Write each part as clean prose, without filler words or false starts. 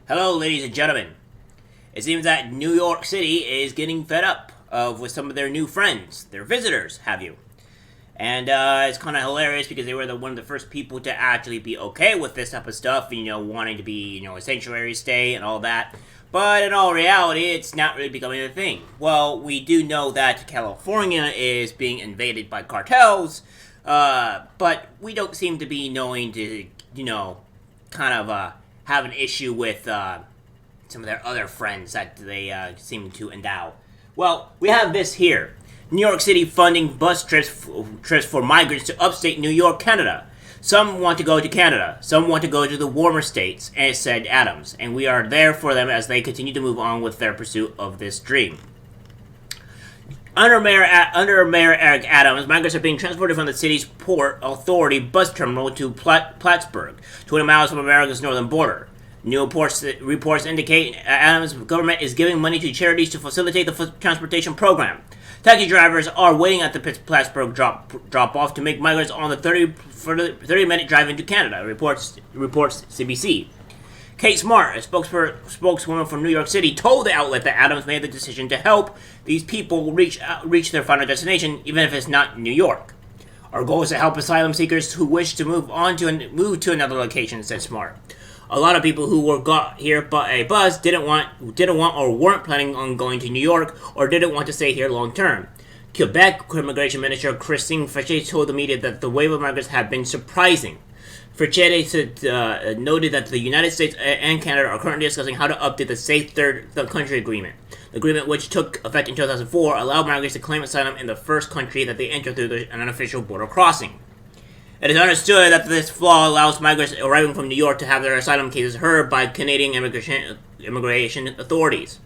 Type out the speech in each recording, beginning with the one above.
Hello, ladies and gentlemen. It seems that New York City is getting fed up with some of their new friends, their visitors, have you? And it's kind of hilarious because they were one of the first people to actually be okay with this type of stuff, wanting to be, a sanctuary state and all that. But in all reality, it's not really becoming a thing. Well, we do know that California is being invaded by cartels, but we don't seem to be knowing to, kind of have an issue with some of their other friends that they seem to endow. Well, we have this here. New York City funding bus trips for migrants to upstate New York, Canada. Some want to go to Canada. Some want to go to the warmer states, and said Adams. And we are there for them as they continue to move on with their pursuit of this dream. Under Mayor Eric Adams, migrants are being transported from the city's Port Authority bus terminal to Plattsburgh, 20 miles from America's northern border. New reports indicate Adams' government is giving money to charities to facilitate the transportation program. Taxi drivers are waiting at the Plattsburgh drop-off to make migrants on the 30-minute drive into Canada, reports CBC. Kate Smart, a spokeswoman from New York City, told the outlet that Adams made the decision to help these people reach their final destination, even if it's not New York. Our goal is to help asylum seekers who wish to move to another location, said Smart. A lot of people who were got here by a bus didn't want or weren't planning on going to New York or didn't want to stay here long term. Quebec Immigration Minister Christine Fauché told the media that the wave of migrants had been surprising. Fauché noted that the United States and Canada are currently discussing how to update the Safe Third Country Agreement. The agreement, which took effect in 2004, allowed migrants to claim asylum in the first country that they enter through an unofficial border crossing. It is understood that this flaw allows migrants arriving from New York to have their asylum cases heard by Canadian immigration authorities.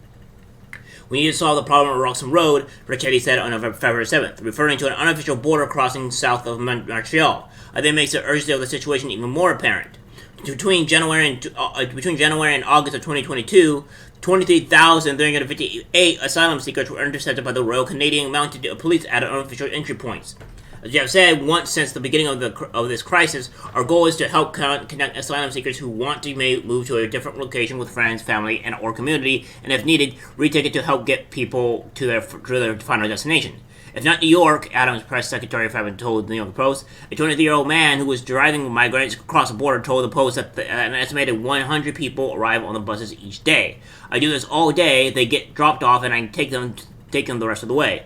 We need to solve the problem at Roxham Road, Ricchetti said on February 7th, referring to an unofficial border crossing south of Montreal. I think makes the urgency of the situation even more apparent. Between January and August of 2022, 23,358 asylum seekers were intercepted by the Royal Canadian Mounted Police at unofficial entry points. As Jeff said, once since the beginning of this crisis, our goal is to help connect asylum seekers who want to move to a different location with friends, family, and or community, and if needed, retake it to help get people to their final destination. If not New York, Adams' press secretary told the New York Post, a 23-year-old man who was driving migrants across the border told the Post that an estimated 100 people arrive on the buses each day. I do this all day. They get dropped off, and I take them the rest of the way.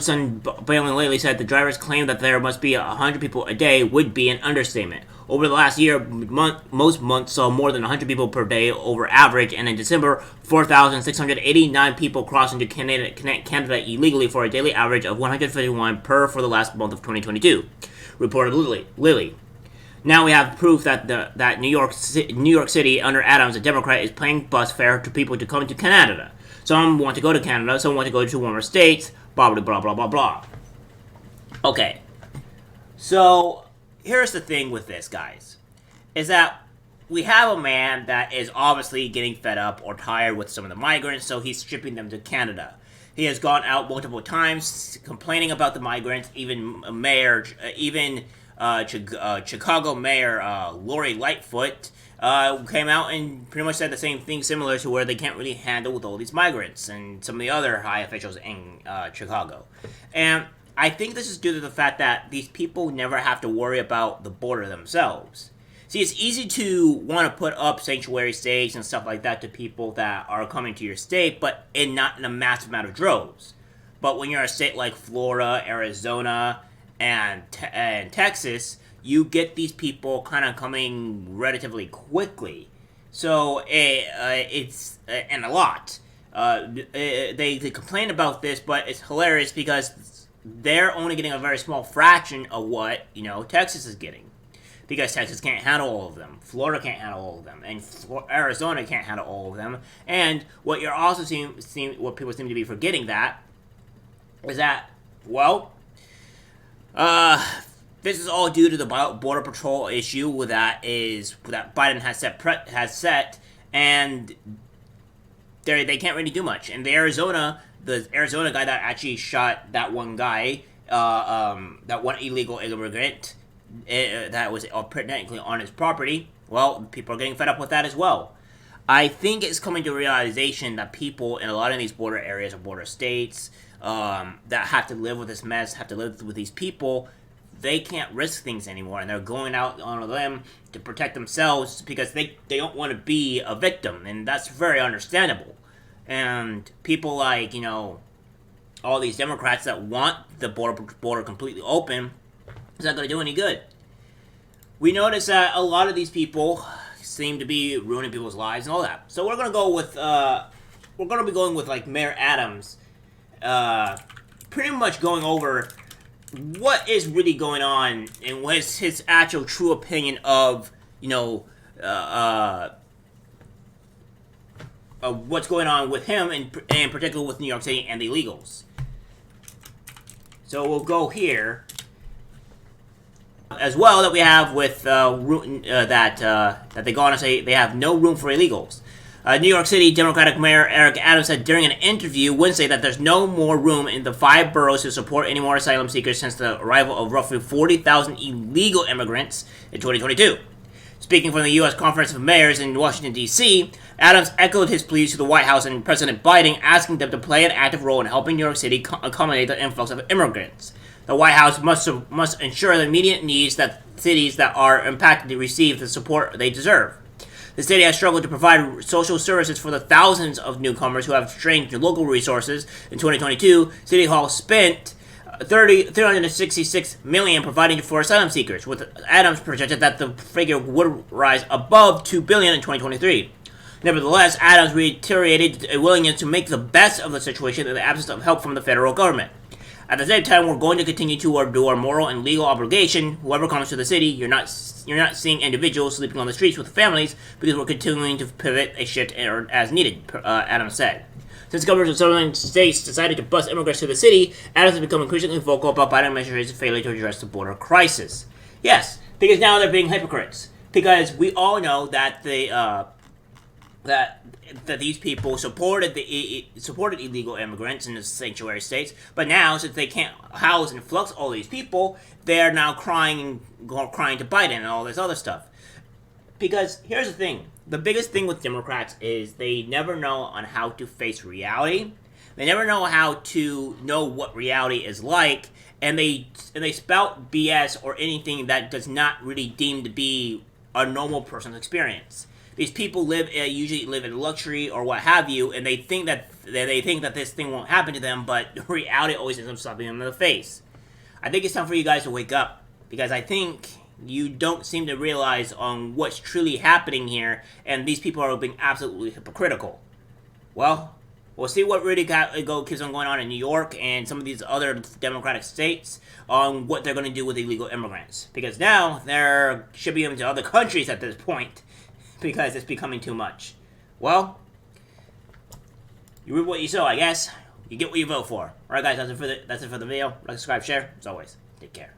Son Balin lately said the driver's claim that there must be 100 people a day would be an understatement. Over the last year, most months saw more than 100 people per day over average, and in December, 4,689 people crossed into Canada illegally for a daily average of 151 for the last month of 2022, reported Lilly. Now we have proof that New York City, under Adams, a Democrat, is paying bus fare to people to come to Canada. Some want to go to Canada, some want to go to warmer states, blah, blah, blah, blah, blah, blah. Okay. So, here's the thing with this, guys. Is that we have a man that is obviously getting fed up or tired with some of the migrants, so he's shipping them to Canada. He has gone out multiple times complaining about the migrants, even Chicago Mayor Lori Lightfoot came out and pretty much said the same thing, similar to where they can't really handle with all these migrants and some of the other high officials in Chicago. And I think this is due to the fact that these people never have to worry about the border themselves. See, it's easy to want to put up sanctuary states and stuff like that to people that are coming to your state, but not in a massive amount of droves. But when you're a state like Florida, Arizona, and Texas, you get these people kind of coming relatively quickly. So it's and a lot. They complain about this, but it's hilarious because they're only getting a very small fraction of what Texas is getting, because Texas can't handle all of them, Florida can't handle all of them, and Arizona can't handle all of them. And what you're also seeing, what people seem to be forgetting is that this is all due to the border patrol issue that Biden has set, and they can't really do much. And the Arizona guy that actually shot that one guy, that one illegal immigrant that was technically on his property, well, people are getting fed up with that as well. I think it's coming to a realization that people in a lot of these border areas or border states that have to live with this mess, have to live with these people, they can't risk things anymore, and they're going out on a limb to protect themselves because they don't want to be a victim, and that's very understandable. And people like, all these Democrats that want the border completely open, it's not going to do any good. We notice that a lot of these people seem to be ruining people's lives and all that. So we're going to go with, we're going to be going with like Mayor Adams, pretty much going over what is really going on and what is his actual true opinion of, of what's going on with him, and in particular with New York City and the illegals. So we'll go here. As well, that we have with that they go on to say they have no room for illegals. New York City Democratic Mayor Eric Adams said during an interview Wednesday that there's no more room in the 5 boroughs to support any more asylum seekers since the arrival of roughly 40,000 illegal immigrants in 2022. Speaking from the U.S. Conference of Mayors in Washington, D.C., Adams echoed his pleas to the White House and President Biden, asking them to play an active role in helping New York City accommodate the influx of immigrants. The White House must ensure the immediate needs that cities that are impacted to receive the support they deserve. The city has struggled to provide social services for the thousands of newcomers who have strained local resources. In 2022, City Hall spent $366 million providing for asylum seekers, with Adams projected that the figure would rise above $2 billion in 2023. Nevertheless, Adams reiterated a willingness to make the best of the situation in the absence of help from the federal government. At the same time, we're going to continue to do our moral and legal obligation. Whoever comes to the city, you're not seeing individuals sleeping on the streets with families because we're continuing to pivot a shift as needed, Adams said. Since governors of southern states decided to bus immigrants to the city, Adams has become increasingly vocal about Biden administration's failure to address the border crisis. Yes, because now they're being hypocrites. Because we all know that that these people supported illegal immigrants in the sanctuary states, but now since they can't house and flux all these people, they're now crying to Biden and all this other stuff. Because here's the thing: the biggest thing with Democrats is they never know on how to face reality. They never know how to know what reality is like, and they spout BS or anything that does not really deem to be a normal person's experience. These people usually live in luxury or what have you, and they think that this thing won't happen to them, but reality always ends up slapping them in the face. I think it's time for you guys to wake up, because I think you don't seem to realize on what's truly happening here, and these people are being absolutely hypocritical. Well, we'll see what really keeps on going on in New York and some of these other Democratic states on what they're going to do with illegal immigrants, because now they're shipping them to other countries at this point, because it's becoming too much. Well, you reap what you sow, I guess. You get what you vote for. Alright guys, that's it for the video. Like, subscribe, share. As always, take care.